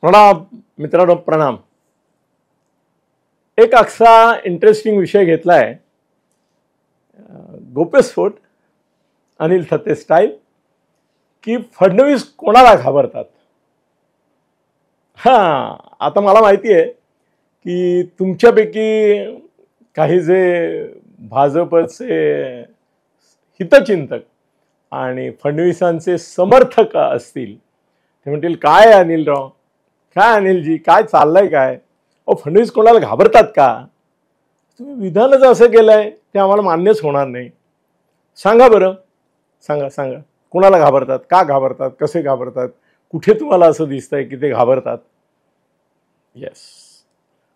प्रणाम मित्रांनो, प्रणाम. एक असा इंटरेस्टिंग विषय घेतलाय, गौप्यस्फोट, अनिल थत्ते स्टाईल, की फडणवीस कोणाला घाबरतात. आता मला माहिती आहे की तुमच्यापैकी काही जे भाजपचे हितचिंतक आणि फडणवीसांचे समर्थक असतील ते म्हणतील, काय अनिलराव, काय अनिलजी, काय चाललंय, काय फडणवीस कोणाला घाबरतात का? तुम्ही विधानच असं केलंय ते आम्हाला मान्यच होणार नाही. सांगा बरं, सांगा सांगा, कोणाला घाबरतात, का घाबरतात, कसे घाबरतात, कुठे तुम्हाला असं दिसतंय की ते घाबरतात? येस,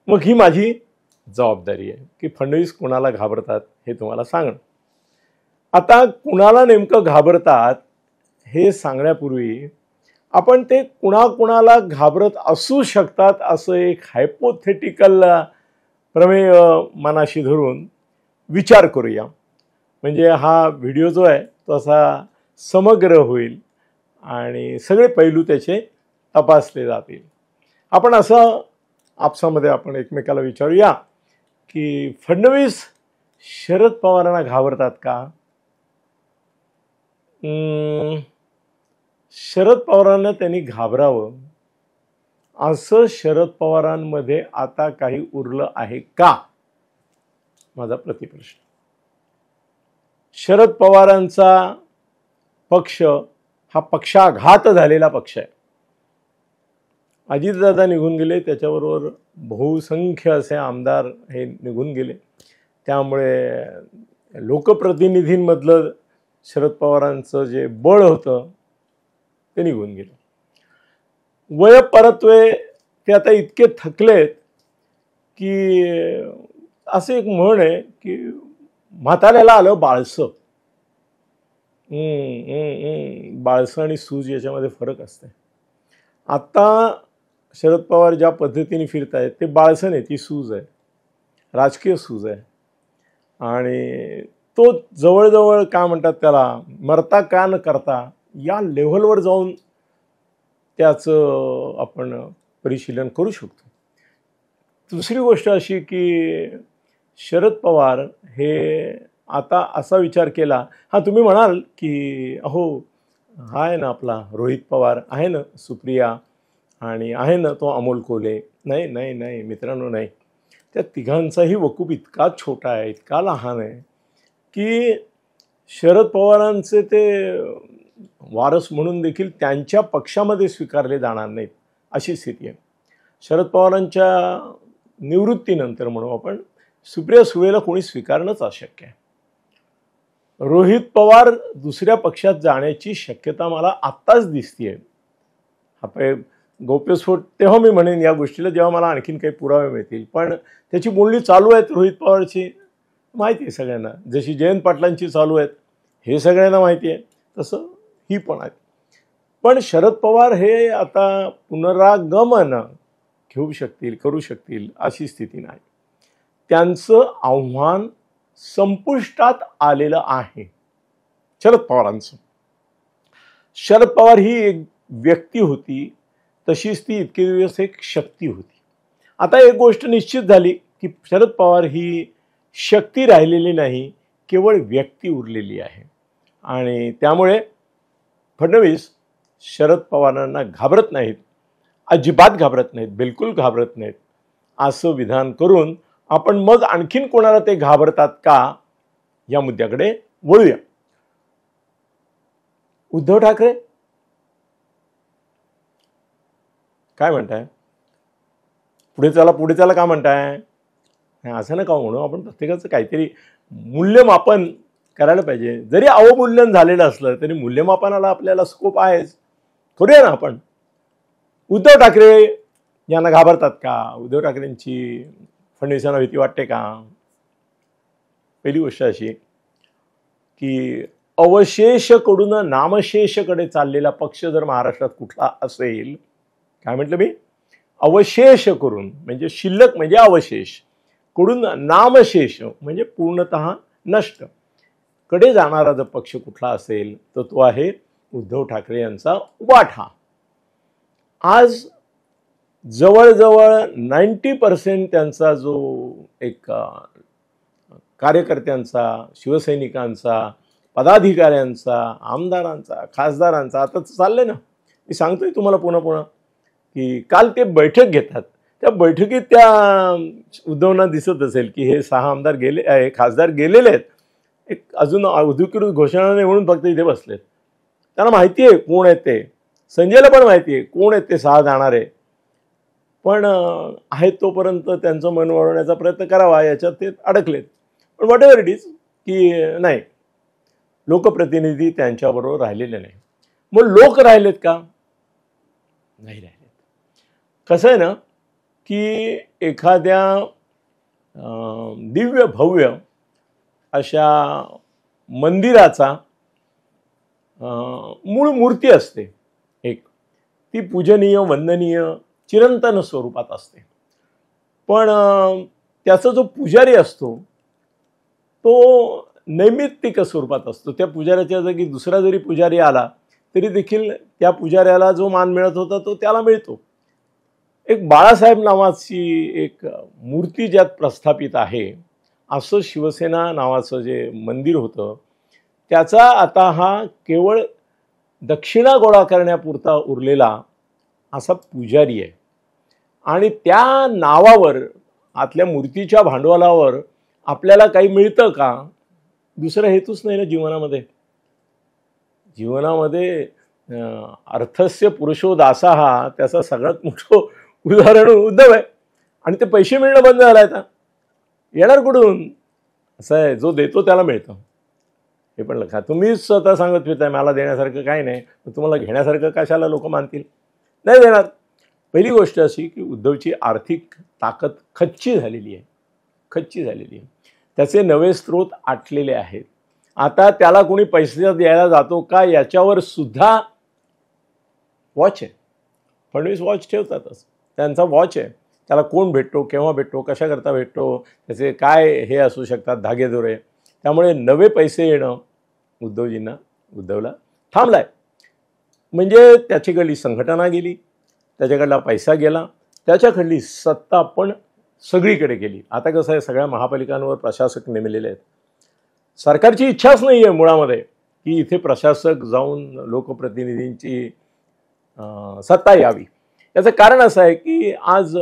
मग ही माझी जबाबदारी आहे की फडणवीस कोणाला घाबरतात हे तुम्हाला सांगणं. आता कुणाला नेमकं घाबरतात हे सांगण्यापूर्वी आपण ते कुणाकुणाला घाबरत असू शकतात असं एक हायपोथेटिकल प्रमेय मनाशी धरून विचार करूया. म्हणजे हा व्हिडिओ जो आहे तो असा समग्र होईल आणि सगळे पैलू त्याचे तपासले जातील. आपण असं आपसामध्ये आपण एकमेकाला विचारूया की फडणवीस शरद पवारांना घाबरतात का? शरद पवारांना त्यांनी घाबरावं असं शरद पवारांमध्ये आता काही उरलं आहे का? माझा प्रतिप्रश्न. शरद पवारांचा पक्ष हा पक्षाघात झालेला पक्ष आहे. अजितदादा निघून गेले, त्याच्याबरोबर बहुसंख्य असे आमदार हे निघून गेले. त्यामुळे लोकप्रतिनिधींमधलं शरद पवारांचं जे बळ होतं ते निघून गेलं. वयपरत्वे ते आता इतके थकलेत की असं एक म्हण आहे की म्हाताऱ्याला आलं बाळसं. बाळसं आणि सूज याच्यामध्ये फरक असते. आता शरद पवार ज्या पद्धतीने फिरत आहेत ते बाळसं नाही, ती सूज आहे, राजकीय सूज आहे. आणि तो जवळजवळ काय म्हणतात त्याला, मरता का न करता या लेव्हलवर जाऊन त्याचं आपण परिशीलन करू शकतो. दुसरी गोष्ट अशी की शरद पवार हे आता असा विचार केला, तुम्ही म्हणाल की अहो हा आहे ना आपला रोहित पवार, आहे ना सुप्रिया, आणि आहे ना तो अमोल कोल्हे. नाही नाही नाही मित्रांनो, नाही. त्या तिघांचाही वकूप इतका छोटा आहे, इतका लहान आहे की शरद पवारांचे ते वारस म्हणून देखील त्यांच्या पक्षामध्ये स्वीकारले जाणार नाहीत अशी स्थिती आहे. शरद पवारांच्या निवृत्तीनंतर म्हणू आपण, सुप्रिया सुळेला कोणी स्वीकारणंच अशक्य आहे. रोहित पवार दुसऱ्या पक्षात जाण्याची शक्यता मला आत्ताच दिसतीये. हा गौप्यस्फोट तेव्हा मी म्हणेन या गोष्टीला जेव्हा मला आणखीन काही पुरावे मिळतील, पण त्याची बोलणी चालू आहेत रोहित पवारची, माहिती आहे सगळ्यांना. जशी जयंत पाटलांची चालू आहेत हे सगळ्यांना माहिती आहे, तसं ही पण आहे. पण शरद पवार हे आता पुनरागमन घेऊ शकतील, करू शकतील अशी स्थिती नाही. त्यांचं आव्हान संपुष्टात आलेलं आहे शरद पवारांचं. शरद पवार ही एक व्यक्ती होती, तशीच ती इतके दिवस एक शक्ती होती. आता एक गोष्ट निश्चित झाली की शरद पवार ही शक्ती राहिलेली नाही, केवळ व्यक्ती उरलेली आहे. आणि त्यामुळे फडणवीस शरद पवारांना घाबरत नाहीत, अजिबात घाबरत नाहीत, बिलकुल घाबरत नाहीत असं विधान करून आपण मग आणखीन कोणाला ते घाबरतात का या मुद्द्याकडे वळूया. उद्धव ठाकरे काय म्हणताय? पुढे चला का म्हणताय? असं नका म्हणू. आपण प्रत्येकाचं काहीतरी मूल्यमापन करायला पाहिजे. जरी अवमूल्यन झालेलं असलं तरी मूल्यमापनाला आपल्याला स्कोप आहेच. करूया ना आपण. उद्धव ठाकरे यांना घाबरतात का? उद्धव ठाकरेंची फडणवीसांना भीती वाटते का? पहिली गोष्ट अशी की अवशेषकडून नामशेषकडे चाललेला पक्ष जर महाराष्ट्रात कुठला असेल, काय म्हटलं मी, अवशेष करून म्हणजे शिल्लक म्हणजे अवशेष, कडून नामशेष म्हणजे पूर्णतः नष्ट कडे जाणारा जर पक्ष कुठला असेल तर तो आहे उद्धव ठाकरे यांचा उबाठा. आज जवळजवळ 90% त्यांचा जो एक कार्यकर्त्यांचा, शिवसैनिकांचा, पदाधिकाऱ्यांचा, आमदारांचा, खासदारांचा आता चाललंय ना, मी सांगतोय तुम्हाला पुन्हा पुन्हा की काल ते बैठक घेतात. त्या बैठकीत त्या उद्धवना दिसत असेल की हे 6 आमदार गेले, खासदार गेलेले आहेत, एक अजून अधिकृत घोषणा नाही म्हणून फक्त इथे बसलेत. त्यांना माहिती आहे कोण आहेत ते, संजयला पण माहिती आहे कोण आहेत ते 6 जाणारे, पण आहेत तोपर्यंत त्यांचं मन वळवण्याचा प्रयत्न करावा याच्यात ते अडकलेत. पण व्हॉट एव्हर इट इज की नाही, लोकप्रतिनिधी त्यांच्याबरोबर राहिलेले नाही. मग लोक राहिलेत का? नाही राहिलेत. कसं आहे ना की एखाद्या दिव्य भव्य अशा मंदिराचा मूळ मूर्ती असते एक, ती पूजनीय, वंदनीय, चिरंतन स्वरूपात असते. पण त्याचा जो पुजारी असतो तो नैमित्तिक स्वरूपात असतो. त्या पुजाऱ्याच्या जागी दुसरा जरी पुजारी आला तरी देखील त्या पुजाऱ्याला जो मान मिळत होता तो त्याला मिळतो. एक बाळासाहेब नावाची एक मूर्ती ज्यात प्रस्थापित आहे, असं शिवसेना नावाचं जे मंदिर होतं त्याचा आता हा केवळ दक्षिणा गोळा करण्यापुरता उरलेला असा पुजारी आहे. आणि त्या नावावर, आतल्या मूर्तीच्या भांडवलावर आपल्याला काही मिळतं का? दुसरा हेतूच नाही ना जीवनामध्ये. जीवनामध्ये अर्थस्य पुरुषो दासाहा, त्याचा सगळ्यात मोठं उदाहरण उद्धव आहे. आणि ते पैसे मिळणं बंद झालं आता, येणार कुठून? असं आहे, जो देतो त्याला मिळतं. हे पण लक्षात. तुम्हीच स्वतः सांगत फिरताय मला देण्यासारखं काही नाही, तुम्हाला घेण्यासारखं कशाला लोक मानतील? नाही देणार. पहिली गोष्ट अशी की उद्धवची आर्थिक ताकद खच्ची झालेली आहे, खच्ची झालेली आहे. त्याचे नवे स्रोत आटलेले आहेत. आता त्याला कोणी पैसे द्यायला जातो का याच्यावर सुद्धा वॉच आहे. फडणवीस वॉच ठेवतातच, त्यांचा वॉच आहे. त्याला कोण भेटतो, केव्हा भेटतो, कशाकरता भेटतो, त्याचे काय हे असू शकतात धागेदोरे. त्यामुळे नवे पैसे येणं उद्धवला थांबलाय. म्हणजे त्याच्याकडली संघटना गेली, त्याच्याकडला पैसा गेला, त्याच्याकडली सत्ता पण सगळीकडे गेली. आता कसं आहे, सगळ्या महापालिकांवर प्रशासक नेमलेले आहेत. सरकारची इच्छाच नाही आहे मुळामध्ये की इथे प्रशासक जाऊन लोकप्रतिनिधींची सत्ता यावी. याचं कारण असं आहे की आज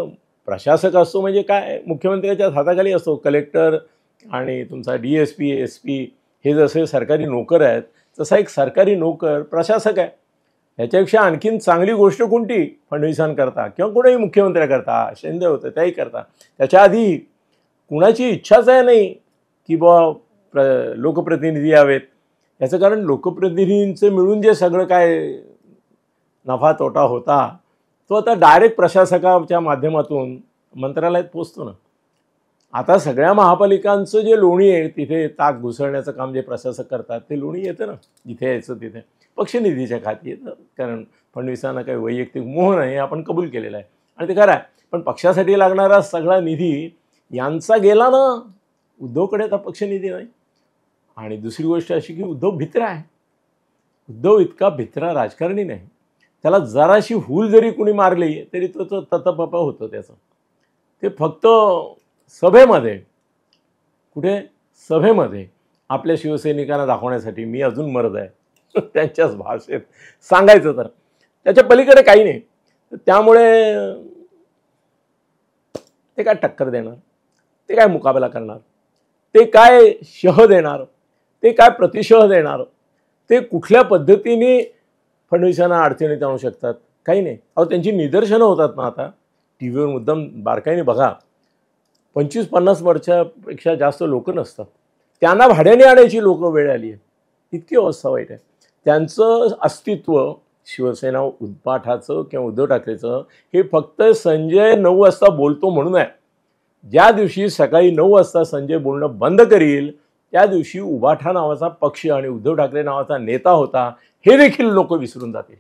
प्रशासक असतो म्हणजे काय, मुख्यमंत्र्याच्या हाताखाली असतो. कलेक्टर आणि तुमचा DSP, SP हे जसे सरकारी नोकर आहेत, तसा एक सरकारी नोकर प्रशासक आहे. याच्यापेक्षा आणखीन चांगली गोष्ट कोणती फडणवीसांकरता किंवा कोणाही मुख्यमंत्र्याकरता, शिंदे होतं त्याही करता, त्याच्या आधी कुणाची इच्छाच आहे नाही की लोकप्रतिनिधी यावेत. याचं कारण लोकप्रतिनिधींचं मिळून जे सगळं काय नफा तोटा होता तो आता डायरेक्ट प्रशासकाच्या माध्यमातून मंत्रालयात पोचतो ना. आता सगळ्या महापालिकांचं जे लोणी आहे तिथे ताक घुसळण्याचं काम जे प्रशासक करतात ते लोणी येतं ना, जिथे यायचं तिथे पक्षनिधीच्या खाती येतं. कारण फडणवीसांना काही वैयक्तिक मोह नाही, आपण कबूल केलेला आहे आणि ते खरं आहे. पण पक्षासाठी लागणारा सगळा निधी यांचा गेला ना, उद्धवकडे आता पक्षनिधी नाही. आणि दुसरी गोष्ट अशी की उद्धव भित्रा आहे. उद्धव इतका भित्रा राजकारणी नाही. त्याला जराशी हूल जरी कुणी मारली तरी तो ततपपा होतं त्याचं. ते फक्त सभेमध्ये, कुठे सभेमध्ये आपल्या शिवसैनिकांना दाखवण्यासाठी मी अजून मर्द आहे त्यांच्याच भाषेत सांगायचं तर त्याच्या पलीकडे काही नाही. त्यामुळे ते काय टक्कर देणार, ते काय मुकाबला करणार, ते काय शह देणार, ते काय प्रतिशह देणार, ते कुठल्या पद्धतीने फडणवीसांना अडचणीत आणू शकतात, काही नाही. अहो त्यांची निदर्शनं होतात ना आता TV वर, मुद्दाम बारकाईने बघा. 25-50 वर्षापेक्षा जास्त लोक नसतात, त्यांना भाड्याने आणायची लोक वेळ आली आहे. इतकी अवस्था वाईट आहे. त्यांचं अस्तित्व शिवसेना उद्पाठाचं किंवा उद्धव ठाकरेचं हे फक्त संजय 9 वाजता बोलतो म्हणून आहे. ज्या दिवशी सकाळी 9 वाजता संजय बोलणं बंद करील त्या दिवशी उभाठा नावाचा पक्ष आणि उद्धव ठाकरे नावाचा नेता होता हे देखील लोक विसरून जातील.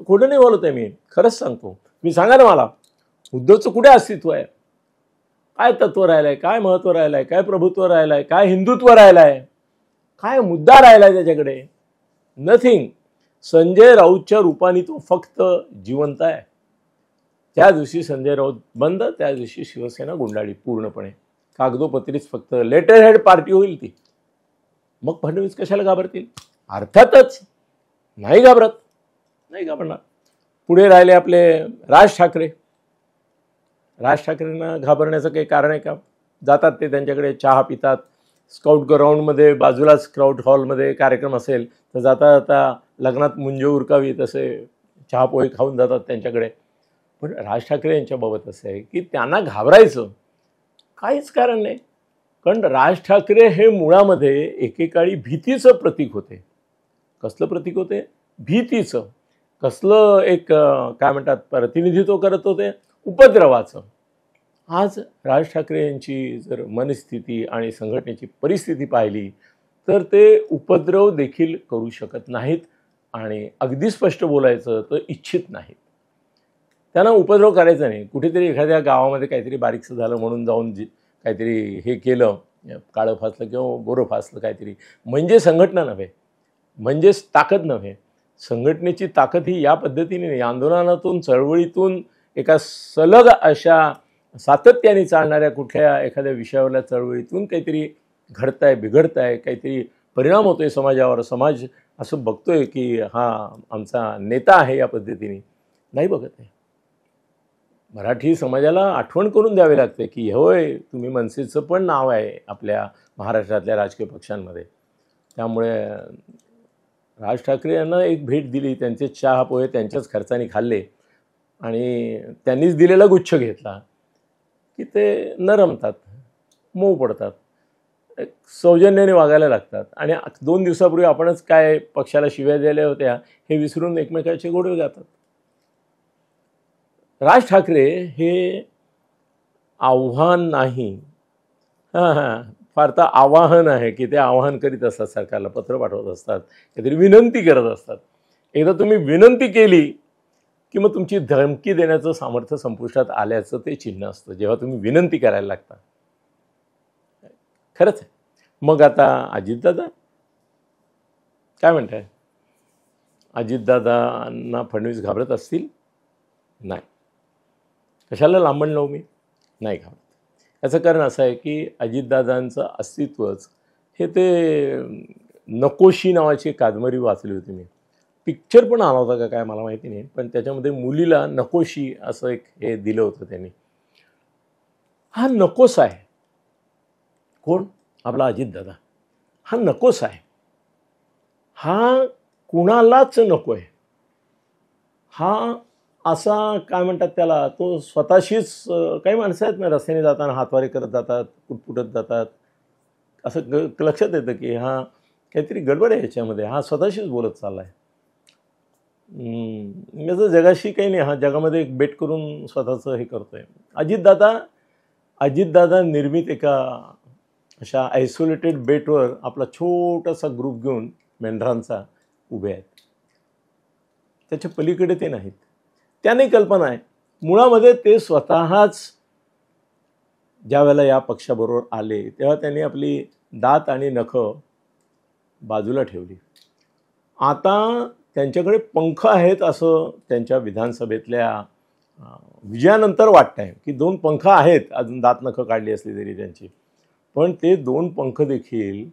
खोटं नाही बोलत आहे मी, खरंच सांगतो. मी सांगा ना मला, उद्धवचं कुठे अस्तित्व आहे, काय तत्व राहिलं आहे, काय महत्त्व राहिलं आहे, काय प्रभुत्व राहिलं आहे, काय हिंदुत्व राहिलं आहे, काय मुद्दा राहिला आहे त्याच्याकडे? नथिंग. संजय राऊतच्या रूपाने तो फक्त जिवंत आहे. त्या दिवशी संजय राऊत बंद, त्या दिवशी शिवसेना गुंडाळी पूर्णपणे, कागदोपत्रीच फक्त लेटर हेड पार्टी होईल ती. मग फडणवीस कशाला घाबरतील? अर्थातच नाही घाबरत, नाही घाबरणार. पुढे राहिले आपले राज ठाकरे. राज ठाकरेंना घाबरण्याचं काही कारण आहे का? जातात ते त्यांच्याकडे, चहा पितात, स्काउट ग्राउंडमध्ये बाजूलाच स्काउट हॉलमध्ये कार्यक्रम असेल तर जाता जाता लग्नात मुंज उरकावी तसे चहापोहे खाऊन जातात त्यांच्याकडे. पण राज ठाकरे यांच्याबाबत असं आहे की त्यांना घाबरायचं काहीच कारण नाही. कारण राज ठाकरे हे मुळामध्ये एकेकाळी भीतीचं प्रतीक होते. कसलं प्रतीक होते? भीतीचं. कसलं एक काय म्हणतात प्रतिनिधित्व करत होते? उपद्रवाचं. आज राज ठाकरे यांची जर मनस्थिती आणि संघटनेची परिस्थिती पाहिली तर ते उपद्रव देखील करू शकत नाहीत आणि अगदी स्पष्ट बोलायचं तर इच्छित नाहीत. त्यांना उपद्रव करायचा नाही. कुठेतरी एखाद्या गावामध्ये काहीतरी बारीकसं झालं म्हणून जाऊन काहीतरी हे केलं, काळं फासलं किंवा गोरं फासलं काहीतरी, म्हणजे संघटना नव्हे, म्हणजेच ताकद नव्हे. संघटनेची ताकद ही या पद्धतीने नाही, आंदोलनातून चळवळीतून एका सलग अशा सातत्याने चालणाऱ्या कुठल्या एखाद्या विषयावरल्या चळवळीतून काहीतरी घडताय, बिघडताय, काहीतरी परिणाम होतोय समाजावर, समाज असं बघतोय की हा आमचा नेता आहे, या पद्धतीने नाही बघत आहे. मराठी समाजाला आठवण करून द्यावी लागते की होय, तुम्ही मनसेचं पण नाव आहे आपल्या महाराष्ट्रातल्या राजकीय पक्षांमध्ये. त्यामुळे राज ठाकरे यांना एक भेट दिली, त्यांचे चहा पोहे त्यांच्याच खर्चाने खाल्ले आणि त्यांनीच दिलेला गुच्छ घेतला की ते नरमतात, मऊ पडतात, एक सौजन्याने वागायला लागतात. आणि 2 दिवसापूर्वी आपणच काय पक्षाला शिव्या दिल्या होत्या हे विसरून एकमेकाचे गोडवे गातात. राज ठाकरे हे आव्हान नाही, फार तर आवाहन आहे की ते आवाहन करीत असतात, सरकारला पत्र पाठवत असतात, काहीतरी विनंती करत असतात. एकदा तुम्ही विनंती केली की मग तुमची धमकी देण्याचं सामर्थ्य संपुष्टात आल्याचं ते चिन्ह असतं, जेव्हा तुम्ही विनंती करायला लागता. खरंच आहे. मग आता अजितदादा काय म्हणताय? अजितदादांना फडणवीस घाबरत असतील? नाही. कशाला लांबण लावू मी? नाही घाबरत. याचं कारण असं आहे की अजितदादांचं अस्तित्वच हे ते नकोशी नावाची कादंबरी वाचली होती मी. पिक्चर पण आला होता का काय मला माहिती नाही, पण त्याच्यामध्ये मुलीला नकोशी असं एक हे दिलं होतं त्यांनी. हा नकोस आहे. कोण? आपला अजितदादा. हा नकोस आहे. हा कुणालाच नको आहे. हा असा काय म्हणतात त्याला, तो स्वतःशीच, काही माणसं आहेत ना रस्त्याने जाताना हातवारे करत जातात, पुटपुटत जातात, असं लक्षात येतं की हा काहीतरी गडबड आहे याच्यामध्ये, हा स्वतःशीच बोलत चालला आहे. याचं जगाशी काही नाही, हा जगामध्ये एक बेट करून स्वतःचं हे करतो आहे. अजितदादा निर्मित एका अशा आयसोलेटेड बेटवर आपला छोटासा ग्रुप घेऊन मेंढरांचा उभे आहेत. त्याच्या पलीकडे ते नाहीत. त्याने कल्पना आहे. मुळामध्ये ते स्वतःच ज्या वेळेला या पक्षाबरोबर आले तेव्हा त्यांनी आपली दात आणि नखं बाजूला ठेवली. आता त्यांच्याकडे पंख आहेत असं त्यांच्या विधानसभेतल्या विजयानंतर वाटतं आहे की 2 पंख आहेत, अजून दात नखं काढली असली तरी त्यांची. पण ते 2 पंख देखील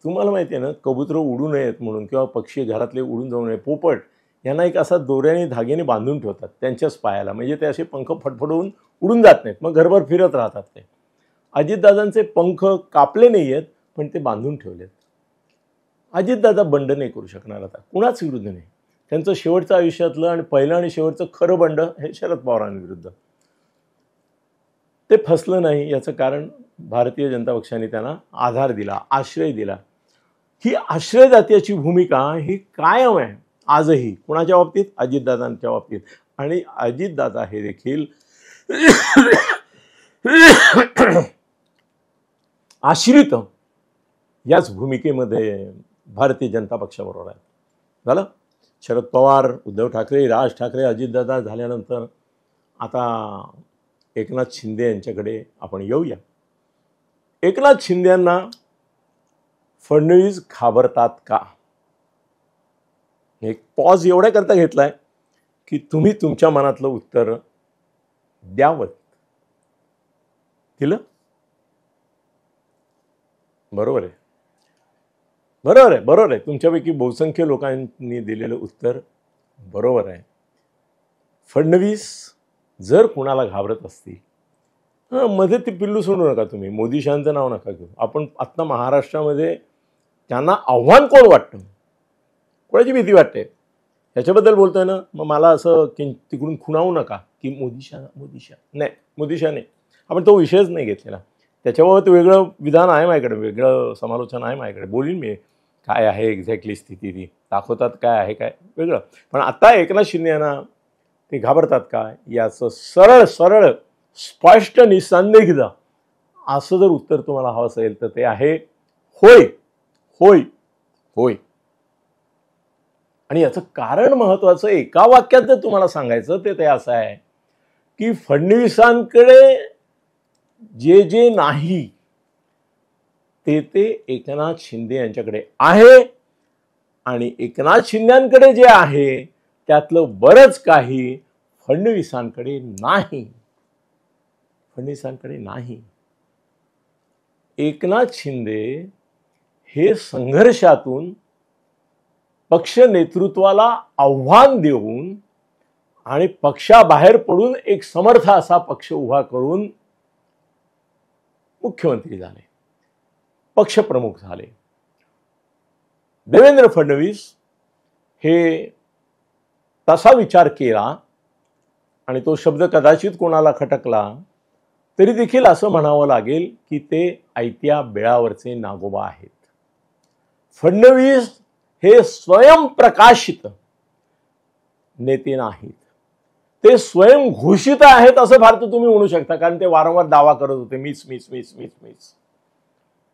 तुम्हाला माहिती आहे ना, कबुतरं उडू नयेत म्हणून किंवा पक्षी घरातले उडून जाऊ नये, पोपट यांना एक असा दोऱ्याने धाग्याने बांधून ठेवतात त्यांच्याच पायाला, म्हणजे ते असे पंख फडफडवून उडून जात नाहीत, मग घरभर फिरत राहतात ते. अजितदादांचे पंख कापले नाही आहेत पण ते बांधून ठेवलेत. अजितदादा बंड नाही करू शकणार आता, कुणाच विरुद्ध नाही. त्यांचं शेवटचं आयुष्यातलं आणि पहिलं आणि शेवटचं खरं बंड हे शरद पवारांविरुद्ध. ते फसलं नाही याचं कारण भारतीय जनता पक्षाने त्यांना आधार दिला, आश्रय दिला. ही आश्रयदात्याची भूमिका ही कायम आहे आजही. कुणाच्या बाबतीत? अजितदादांच्या बाबतीत. आणि अजितदादा हे देखील आश्रित याच भूमिकेमध्ये भारतीय जनता पक्षाबरोबर आहे. झालं. शरद पवार, उद्धव ठाकरे, राज ठाकरे, अजितदादा झाल्यानंतर आता एकनाथ शिंदे यांच्याकडे आपण येऊया. एकनाथ शिंदेंना फडणवीस घाबरतात का? एक पॉज एवढ्या करता घेतलाय की तुम्ही तुमच्या मनातलं उत्तर द्यावत. दिलं? बरोबर आहे, बरोबर आहे, बरोबर आहे. तुमच्यापैकी बहुसंख्य लोकांनी दिलेलं उत्तर बरोबर आहे. फडणवीस जर कुणाला घाबरत असतील, मध्ये ते पिल्लू सोडू नका तुम्ही, मोदी शहांचं नाव नका घेऊ. आपण आत्ता महाराष्ट्रामध्ये त्यांना आव्हान कोण वाटतं, कोणाची भीती वाटते ह्याच्याबद्दल बोलतोय ना. मग मला असं तिकडून खुणावू नका की मोदी शहा नाही, मोदी शहा नाही. आपण तो विषयच नाही घेतलेला. त्याच्याबाबत वेगळं विधान आहे माझ्याकडे, वेगळं समालोचन आहे माझ्याकडे, बोलीन मी काय आहे एक्झॅक्टली स्थिती, ती दाखवतात काय आहे काय वेगळं. पण आता एकनाथ शिंदे यांना ते घाबरतात का याचं सरळ सरळ स्पष्ट निसंदिग्ध असं जर उत्तर तुम्हाला हवं असेल तर ते आहे होय, होय, होय. आणि याचं कारण महत्वाचं एका वाक्यात जर तुम्हाला सांगायचं ते असं आहे की फडणवीसांकडे जे जे नाही ते एकनाथ शिंदे यांच्याकडे आहे, आणि एकनाथ शिंदेकडे जे आहे त्यातलं बरंच काही फडणवीसांकडे नाही. फडणवीसांकडे नाही. एकनाथ शिंदे हे संघर्षातून पक्ष नेतृत्वाला आव्हान देऊन आणि पक्षाबाहेर पडून एक समर्थ असा पक्ष उभा करून मुख्यमंत्री झाले, पक्षप्रमुख झाले. देवेंद्र फडणवीस हे तसा विचार केला आणि तो शब्द कदाचित कोणाला खटकला तरी देखील असं म्हणावं लागेल की ते ऐत्या बेळावरचे नागोबा आहेत. फडणवीस हे स्वयंप्रकाशित नेते नाहीत, ते स्वयंघोषित आहेत असं फार तर तुम्ही म्हणू शकता, कारण ते वारंवार दावा करत होते मीच मीच मीच मीच मीच.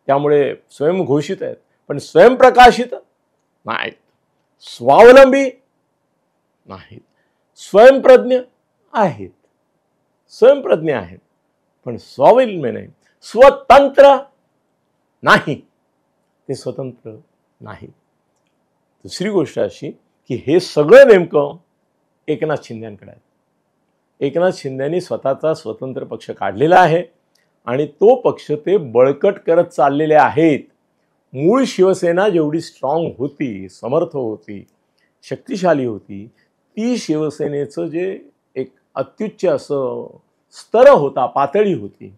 त्यामुळे स्वयंघोषित आहेत पण स्वयंप्रकाशित नाहीत, स्वावलंबी नाहीत, स्वयंप्रज्ञ आहेत, स्वयंप्रज्ञ आहेत पण स्वावलंबी नाही, स्वतंत्र नाही, ते स्वतंत्र नाही. दुसरी गोष्ट अशी की हे सगळं नेमकं एकनाथ शिंदेकडे आहे. एकनाथ शिंदेनी स्वतःचा स्वतंत्र पक्ष काढलेला आहे आणि तो पक्ष ते बळकट करत चाललेले आहेत. मूळ शिवसेना जेवढी स्ट्रॉंग होती, समर्थ होती, शक्तिशाली होती, ती शिवसेनेचं जे एक अत्युच्च असं स्तर होता, पातळी होती,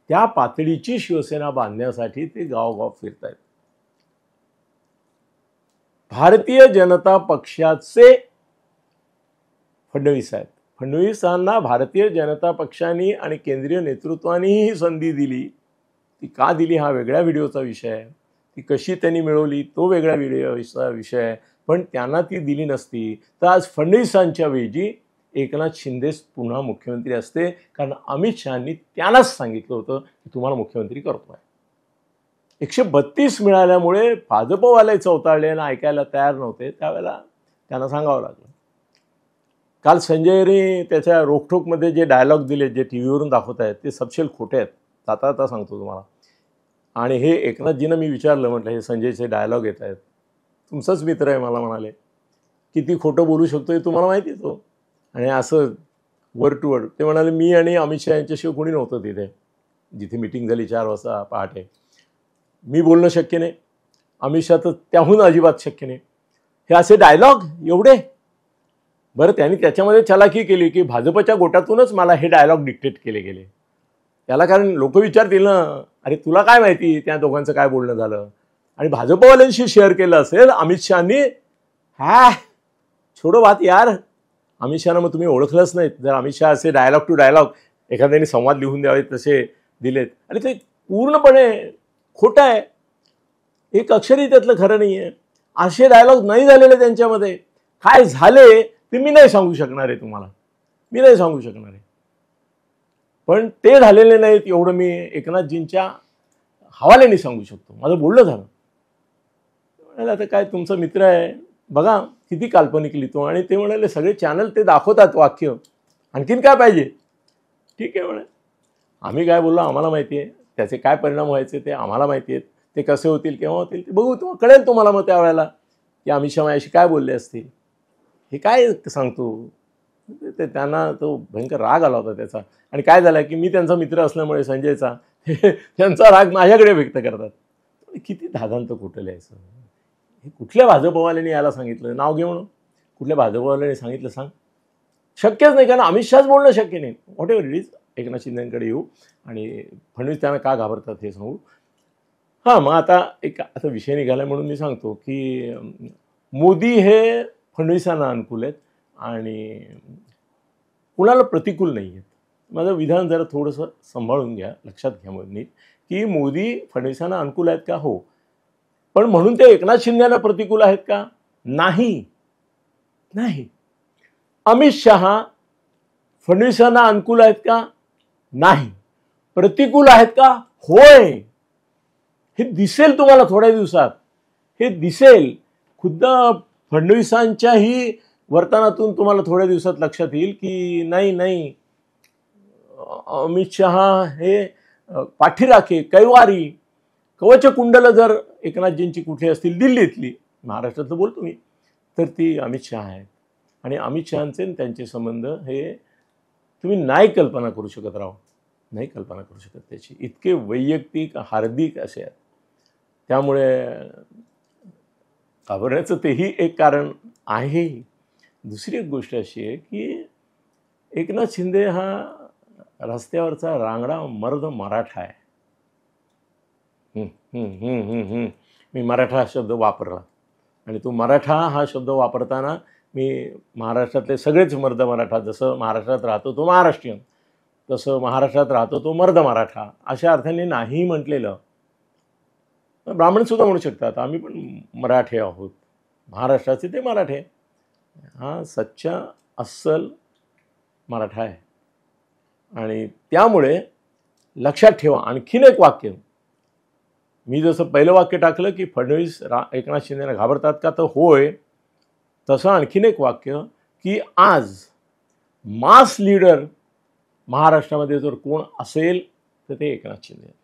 त्या पातळीची शिवसेना बांधण्यासाठी ते गावोगाव फिरत आहेत. भारतीय जनता पक्षाचे फडणवीस आहेत. फडणवीसांना भारतीय जनता पक्षाने आणि केंद्रीय नेतृत्वानेही ही संधी दिली. ती का दिली हा वेगळ्या व्हिडिओचा विषय आहे, ती कशी त्यांनी मिळवली तो वेगळ्या व्हिडिओचा विषय आहे. पण त्यांना ती दिली नसती तर आज फडणवीसांच्या वेळी एकनाथ शिंदेच पुन्हा मुख्यमंत्री असते, कारण अमित शहांनी त्यांनाच सांगितलं होतं की तुम्हाला मुख्यमंत्री करतोय. 132 मिळाल्यामुळे भाजपवाले चौताळले आणि ऐकायला तयार नव्हते. त्यावेळेला त्यांना सांगावं लागलं. काल संजयने त्याच्या रोखठोकमध्ये जे डायलॉग दिले, जे टी व्हीवरून दाखवत आहेत ते सपशेल खोटे आहेत, आता सांगतो तुम्हाला. आणि हे एकनाथजीनं मी विचारलं, म्हटलं हे संजयचे डायलॉग येत आहेत, तुमचाच मित्र आहे, मला म्हणाले किती खोटं बोलू शकतो हे तुम्हाला माहिती आहे तो. आणि असं वर्ड टू वर्ड ते म्हणाले मी आणि अमित शहा यांच्याशिवाय कोणी नव्हतं तिथे, जिथे मिटिंग झाली 4 वाजता पहाटे. मी बोलणं शक्य नाही, अमित शहा तर त्याहून अजिबात शक्य नाही. हे असे डायलॉग एवढे. बरं, त्यांनी त्याच्यामध्ये चलाखी केली की भाजपच्या गोटातूनच मला हे डायलॉग डिक्टेट केले गेले. त्याला कारण लोक विचारतील ना, अरे तुला काय माहिती त्या दोघांचं काय बोलणं झालं. आणि भाजपवाल्यांशी शेअर केलं असेल अमित शहानी, छोडो बात यार. अमित शहाना मग तुम्ही ओळखलंच नाहीत जर अमित शहा असे डायलॉग टू डायलॉग एखाद्याने संवाद लिहून द्यावे तसे दिलेत. आणि ते पूर्णपणे खोटं आहे, एक अक्षरही त्यातलं खरं नाही आहे. असे डायलॉग नाही झालेले त्यांच्यामध्ये. काय झाले ते मी नाही सांगू शकणार आहे तुम्हाला, मी नाही सांगू शकणार आहे. पण ते झालेले नाहीत एवढं मी एकनाथजींच्या हवाल्याने सांगू शकतो. माझं बोलणं झालं. म्हणाले आता काय तुमचा मित्र आहे, बघा किती काल्पनिक लिहितो. आणि ते म्हणाले सगळे चॅनल ते दाखवतात वाक्य, आणखीन काय पाहिजे. ठीक आहे म्हणे, आम्ही काय बोललो आम्हाला माहिती आहे, त्याचे काय परिणाम व्हायचे ते आम्हाला माहिती आहेत, ते कसे होतील केव्हा होतील ते बघू, तुम्हाला कळेल तुम्हाला मग त्यावेळेला की अमित शहा माझ्याशी काय बोलले असतील. हे काय सांगतो, ते त्यांना तो भयंकर राग आला होता त्याचा. आणि काय झालं की मी त्यांचा मित्र असल्यामुळे संजयचा त्यांचा राग माझ्याकडे व्यक्त करतात. किती धादांत खोटं लिहायचं. हे कुठल्या भाजपवाल्यांनी याला सांगितलं, नाव घेऊन कुठल्या भाजपवाल्यांनी सांगितलं सांग? शक्यच नाही, कारण अमित शहाच बोलणं शक्य नाही. Whatever it is, Eknath शिंदेकडे येऊ आणि फडणवीस त्यांना का घाबरतात हे सांगू. हां, मग आता विषय निघाला म्हणून मी सांगतो की मोदी हे फडणवीसांना अनुकूल आहेत आणि कुणाला प्रतिकूल नाही आहेत. माझं विधान जरा थोडंसं सांभाळून घ्या, लक्षात घ्या मोदींनी, की मोदी फडणवीसांना अनुकूल आहेत का? हो. पण म्हणून ते एकनाथ शिंदेना प्रतिकूल आहेत का? नाही. अमित शहा फडणवीसांना अनुकूल आहेत का? नाही. प्रतिकूल आहेत का? होय. हे दिसेल तुम्हाला थोड्या दिवसात, हे दिसेल. खुद्द फडणवीसांच्याही वर्तनातून तुम्हाला थोड्या दिवसात लक्षात येईल की नाही अमित शहा हे पाठीराखे, कैवारी, कवचकुंडलं जर एकनाथजींची कुठे असतील दिल्लीतली, महाराष्ट्रातलं बोलतो मी, तर ती अमित शहा आहेत. आणि अमित शहांचे त्यांचे संबंध हे तुम्ही नाही कल्पना करू शकत राव, नाही कल्पना करू शकत त्याची. इतके वैयक्तिक हार्दिक असे आहेत. त्यामुळे घाबरण्याचं तेही एक कारण आहे. दुसरी एक गोष्ट अशी आहे की एकनाथ शिंदे हा रस्त्यावरचा रांगडा मर्द मराठा आहे. मी मराठा हा शब्द वापरला आणि तो मराठा हा शब्द वापरताना मी महाराष्ट्रातले सगळेच मर्द मराठा, जसं महाराष्ट्रात राहतो तो महाराष्ट्रीयन, तसं महाराष्ट्रात राहतो तो मर्द मराठा, अशा अर्थाने नाही म्हटलेलं. ब्राह्मणसुद्धा म्हणू शकतात आम्ही पण मराठे आहोत, महाराष्ट्राचे ते मराठे. हा सच्चा अस्सल मराठा आहे. आणि त्यामुळे लक्षात ठेवा. आणखीन एक वाक्य, मी जसं पहिलं वाक्य टाकलं की फडणवीस एकनाथ शिंदेना घाबरतात का, तर होय. तसं आणखीन एक वाक्य की आज मास लीडर महाराष्ट्रामध्ये जर कोण असेल तर ते एकनाथ शिंदे आहेत.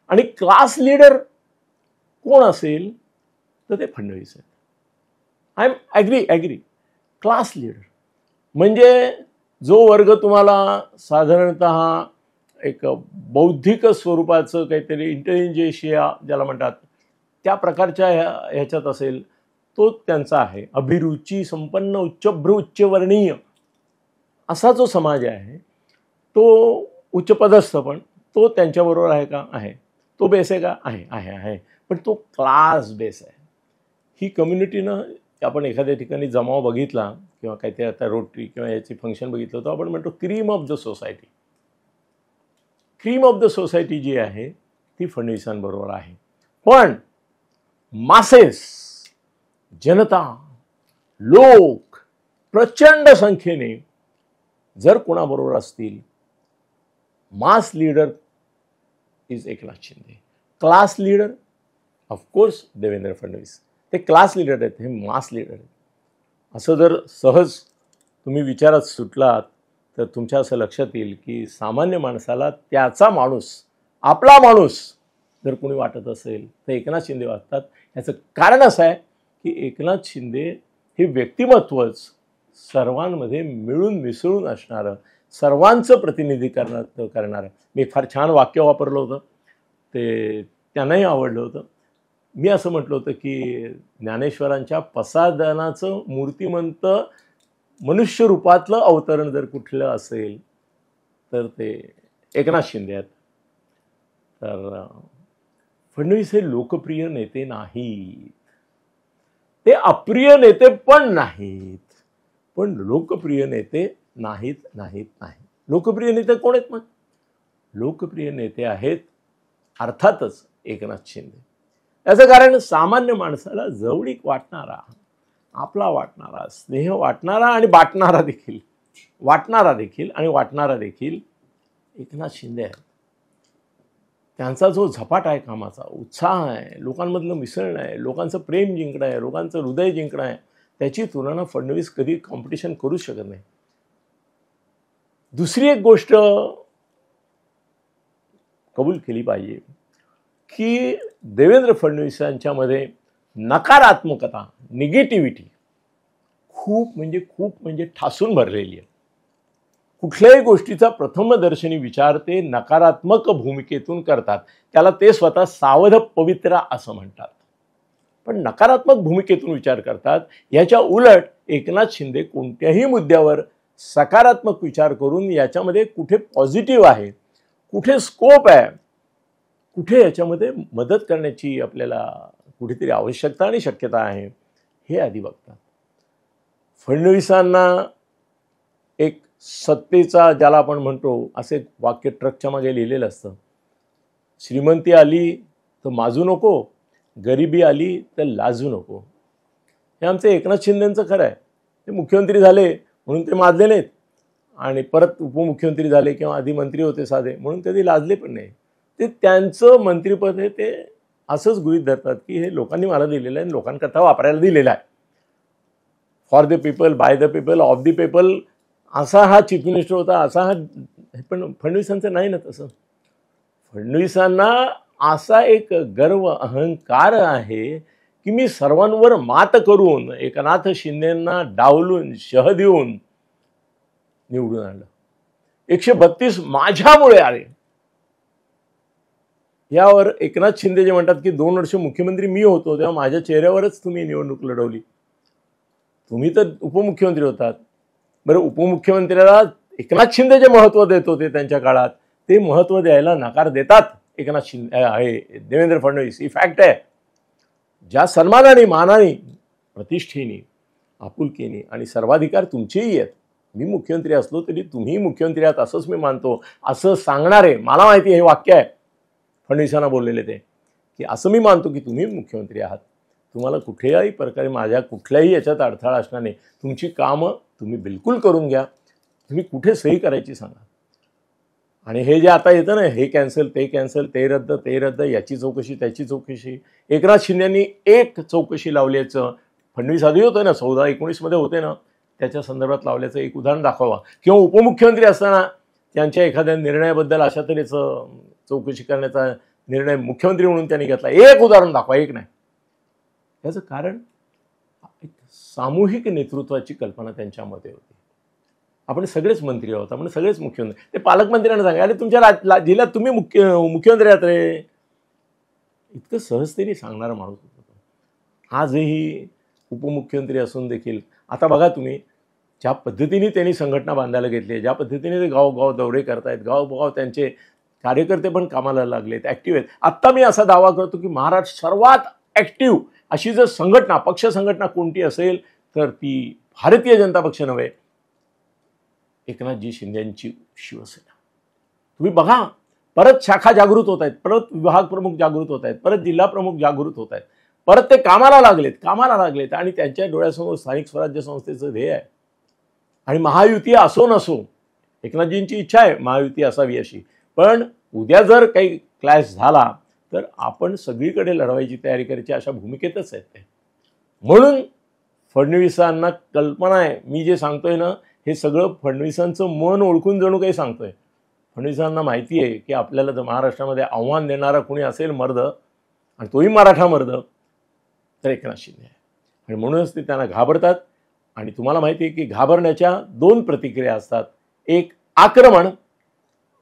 आणि क्लास लीडर कोण असेल तर ते फडणवीस आहेत. I am agree. Class leader म्हणजे जो वर्ग तुम्हाला साधारणतः एक बौद्धिक स्वरूपाचं काहीतरी इंटेलिजेन्शिया ज्याला म्हणतात त्या प्रकारच्या ह्याच्यात असेल तो त्यांचा आहे. अभिरुची संपन्न उच्चभ्रू उच्चवर्णीय असा जो समाज आहे तो उच्चपदस्थ, पण तो त्यांच्याबरोबर आहे का? आहे. तो बेस आहे का? आहे. पण तो क्लास बेस आहे. ही कम्युनिटीनं आपण एखाद्या ठिकाणी जमाव बघितला किंवा काहीतरी आता रोटरी किंवा याची फंक्शन बघितलं तर आपण म्हणतो cream of the society. Cream of the society जी आहे ती फडणवीसांबरोबर आहे. पण मासेस, जनता, लोक प्रचंड संख्येने जर कोणाबरोबर असतील, मास leader is Eknath Shinde. Class leader of course Devendra Fadnavis. ते क्लास लीडर आहेत, हे मास लीडर आहेत. असं जर सहज तुम्ही विचारात सुटलात तर तुमच्या असं लक्षात येईल की सामान्य माणसाला त्याचा माणूस, आपला माणूस जर कोणी वाटत असेल तर एकनाथ शिंदे वाटतात. याचं कारण असं आहे की एकनाथ शिंदे हे व्यक्तिमत्वच सर्वांमध्ये मिळून मिसळून असणारं, सर्वांचं प्रतिनिधित्व करणारं. मी फार छान वाक्य वापरलं होतं, ते त्यांनाही आवडलं होतं. मी असं म्हटलं होतं की ज्ञानेश्वरांच्या पसायदानाचं मूर्तिमंत मनुष्य रूपातलं अवतरण जर कुठलं असेल तर ते एकनाथ शिंदे आहेत. तर फडणवीस हे लोकप्रिय नेते नाहीत, ते अप्रिय नेते पण नाहीत, पण लोकप्रिय नेते नाहीत. लोकप्रिय नेते कोण आहेत मग? लोकप्रिय नेते आहेत अर्थातच एकनाथ शिंदे. याचं कारण सामान्य माणसाला जवळीक वाटणारा, आपला वाटणारा, स्नेह वाटणारा आणि वाटणारा देखील एकनाथ शिंदे आहेत. त्यांचा जो झपाटा आहे कामाचा, उत्साह आहे, लोकांमधलं मिसळणं आहे, लोकांचं प्रेम जिंकणं आहे, लोकांचं हृदय जिंकणं आहे, त्याची तुलना फडणवीस कधी कॉम्पिटिशन करूच शकत नाही. दुसरी एक गोष्ट कबूल केली पाहिजे की देवेंद्र फडणवीसांच्यामध्ये नकारात्मकता, निगेटिव्हिटी खूप म्हणजे ठासून भरलेली आहे. कुठल्याही गोष्टीचा प्रथमदर्शनी विचार ते नकारात्मक भूमिकेतून करतात. त्याला ते स्वतः सावध पवित्रा असं म्हणतात. पण नकारात्मक भूमिकेतून विचार करतात. याच्या उलट एकनाथ शिंदे कोणत्याही मुद्द्यावर सकारात्मक विचार करून याच्यामध्ये कुठे पॉझिटिव्ह आहे, कुठे स्कोप आहे, कुठे याच्यामध्ये मदत करण्याची आपल्याला कुठेतरी आवश्यकता आणि शक्यता आहे, हे आधी बघतात. फडणवीसांना एक सत्तेचा, ज्याला आपण म्हणतो, असे वाक्य ट्रकच्या मागे लिहिलेलं असतं. श्रीमंती आली तर माजू नको, गरिबी आली तर लाजू नको. हे आमचे एकनाथ शिंदेंचं खरं आहे. ते मुख्यमंत्री झाले म्हणून ते माजले नाहीत, आणि परत उपमुख्यमंत्री झाले किंवा आधी मंत्री होते साधे म्हणून कधी लाजले पण नाही. ते त्यांचं मंत्रिपद हे ते असंच गृहीत धरतात की हे लोकांनी मला दिलेलं आहे, लोकांकरता वापरायला दिलेलं आहे. For the people, by the people, of the people, असा हा चीफ मिनिस्टर होता, असा हा. पण फडणवीसांचं नाही ना तसं. फडणवीसांना असा एक गर्व, अहंकार आहे की मी सर्वांवर मात करून एकनाथ शिंदेंना डावलून, शह देऊन निवडून आणलं. 132 माझ्यामुळे आले. यावर एकनाथ शिंदे जे म्हणतात की 2 वर्ष मुख्यमंत्री मी होतो तेव्हा माझ्या चेहऱ्यावरच तुम्ही निवडणूक लढवली. तुम्ही तर उपमुख्यमंत्री होतात. बरं, उपमुख्यमंत्र्याला एकनाथ शिंदे जे महत्त्व देत होते त्यांच्या काळात, ते महत्त्व द्यायला नकार देतात एकनाथ शिंदे, आहे देवेंद्र फडणवीस. ही फॅक्ट आहे. ज्या सन्मानाने, मानाने, प्रतिष्ठेने, आपुलकीने आणि सर्वाधिकार तुमचेही आहेत. मी मुख्यमंत्री असलो तरी तुम्ही मुख्यमंत्री आहात असंच मी मानतो, असं सांगणारे, मला माहिती हे वाक्य आहे फडणवीसांना बोललेले ते, की असं मी मानतो की तुम्ही मुख्यमंत्री आहात. तुम्हाला कुठल्याही प्रकारे माझ्या कुठल्याही याच्यात अडथळा असणार नाही. तुमची कामं तुम्ही बिलकुल करून घ्या. तुम्ही कुठे सही करायची सांगा. आणि हे जे आता येतं ना, हे कॅन्सल, ते रद्द, याची चौकशी, त्याची चौकशी, एकनाथ शिंदेंनी एक चौकशी लावल्याचं फडणवीस आधी होतं ना, 14-19 मध्ये होते ना, त्याच्या संदर्भात लावल्याचं एक उदाहरण दाखवा. किंवा उपमुख्यमंत्री असताना त्यांच्या एखाद्या निर्णयाबद्दल अशा तऱ्हेचं चौकशी करण्याचा निर्णय मुख्यमंत्री म्हणून त्यांनी घेतला. एक उदाहरण दाखवा, एक नाही. याचं कारण एक सामूहिक नेतृत्वाची कल्पना त्यांच्यामध्ये होती. आपण सगळेच मंत्री आहोत, आपण सगळेच मुख्यमंत्री. ते पालकमंत्र्यांना सांगा, अरे तुमच्या जिल्ह्यात तुम्ही मुख्यमंत्री आहात रे. इतकं सहजतेने सांगणारा माणूस होता. आजही उपमुख्यमंत्री असून देखील आता बघा तुम्ही, ज्या पद्धतीने त्यांनी संघटना बांधायला घेतली, ज्या पद्धतीने ते गावगाव दौरे करतायत, गावगाव त्यांचे कार्यकर्ते पण कामाला लागलेत, ॲक्टिव्ह आहेत. आत्ता मी असा दावा करतो की महाराष्ट्र सर्वात ॲक्टिव्ह अशी जर संघटना, पक्ष संघटना कोणती असेल तर ती भारतीय जनता पक्ष नव्हे, एकनाथजी शिंदेंची शिवसेना. तुम्ही बघा, परत शाखा जागृत होत आहेत, परत विभाग प्रमुख जागृत होत आहेत, परत जिल्हा प्रमुख जागृत होत आहेत, परत ते कामाला लागलेत आणि त्यांच्या डोळ्यासमोर स्थानिक स्वराज्य संस्थेचं ध्येय आहे. आणि महायुती असो नसो, एकनाथजींची इच्छा आहे महायुती असावी अशी, पण उद्या जर काही क्लॅश झाला तर आपण सगळीकडे लढवायची तयारी करायची अशा भूमिकेतच आहेत ते. म्हणून फडणवीसांना कल्पना आहे, मी जे सांगतोय ना हे सगळं फडणवीसांचं मन ओळखून जणू काही सांगतोय. फडणवीसांना माहिती आहे की आपल्याला जर महाराष्ट्रामध्ये आव्हान देणारा कोणी असेल मर्द, आणि तोही मराठा मर्द, तर एकनाथ शिंदे आहे. आणि म्हणूनच ते त्यांना घाबरतात. आणि तुम्हाला माहिती आहे की घाबरण्याच्या 2 प्रतिक्रिया असतात, एक आक्रमण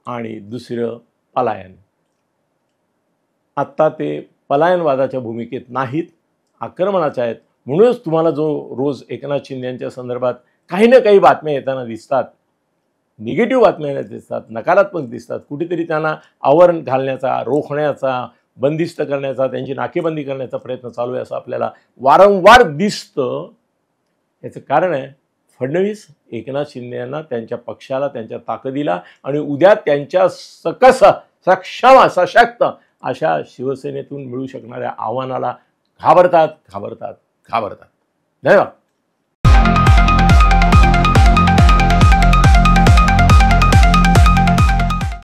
आणि दुसरं पलायन. आत्ता ते पलायनवादाच्या भूमिकेत नाहीत, आक्रमणाच्या आहेत. म्हणूनच तुम्हाला जो रोज एकनाथ शिंदेंच्या संदर्भात काही ना काही बातम्या येताना दिसतात, निगेटिव्ह बातम्या दिसतात, नकारात्मक दिसतात, कुठेतरी त्यांना आवरण घालण्याचा, रोखण्याचा, बंदिस्त करण्याचा, त्यांची नाकेबंदी करण्याचा प्रयत्न चालू आहे असं आपल्याला वारंवार दिसतं. याचं कारण आहे फडणवीस एकनाथ शिंदे यांना, त्यांच्या पक्षाला, त्यांच्या ताकदीला आणि उद्या त्यांच्या सकस, सक्षम, सशक्त अशा शिवसेनेतून मिळू शकणाऱ्या आव्हानाला घाबरतात. धन्यवाद.